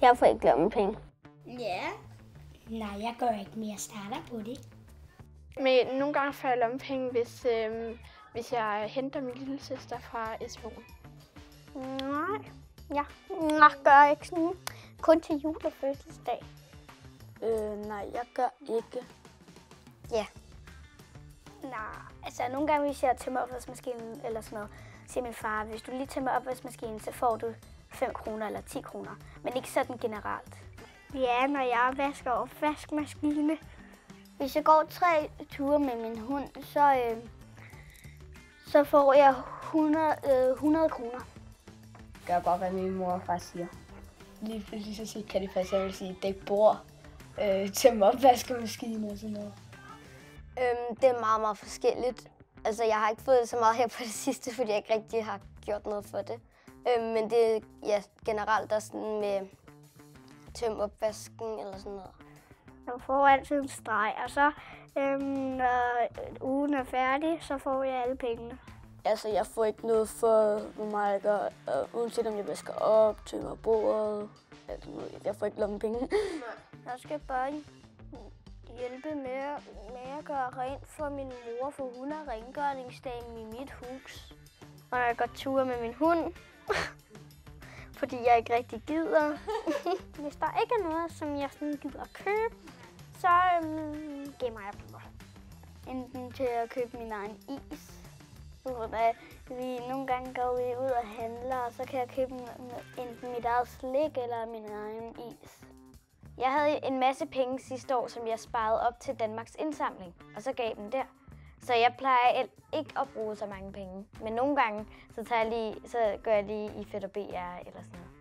Jeg får ikke lommepenge. Ja. Nej, jeg gør ikke mere. Jeg starter på det. Men nogle gange får jeg lommepenge, hvis jeg henter min lille søster fra SFO'en. Nej, jeg gør ikke sådan. Kun til jul og fødselsdag. Nej, jeg gør ikke. Ja. Nej, altså nogle gange, hvis jeg tømmer opvaskemaskinen eller sådan noget, siger min far, hvis du lige tømmer opvaskemaskinen, så får du 5 kroner eller 10 kroner. Men ikke sådan generelt. Ja, når jeg vasker opvaskemaskine. Hvis jeg går 3 ture med min hund, så får jeg 100 kroner. Gør bare, hvad min mor og far siger. Lige pludselig så kan de for eksempel sige, dæk bord, tømme opvaskemaskinen og sådan noget. Det er meget, meget forskelligt. Altså, jeg har ikke fået så meget her på det sidste, fordi jeg ikke rigtig har gjort noget for det. Men det er generelt også sådan med tømme opvasken eller sådan noget. Jeg får altid en streg, og så når ugen er færdig, så får jeg alle pengene. Altså, jeg får ikke noget for, hvor meget jeg gør, uanset om jeg vasker op, tømmer bordet. Altså, jeg får ikke lommepenge. Jeg skal bare hjælpe med at gøre rent for min mor, for hun er rengøringsdamen i mit hus. Og jeg går ture med min hund, fordi jeg ikke rigtig gider. Hvis der ikke er noget, som jeg sådan gider at købe, så gemmer jeg dem. Enten til at købe min egen is. Nogle gange går vi ud og handler, og så kan jeg købe enten mit eget slik eller min egen is. Jeg havde en masse penge sidste år, som jeg sparede op til Danmarks Indsamling, og så gav dem der. Så jeg plejer ikke at bruge så mange penge. Men nogle gange, så gør jeg lige i Fætter BR eller sådan noget.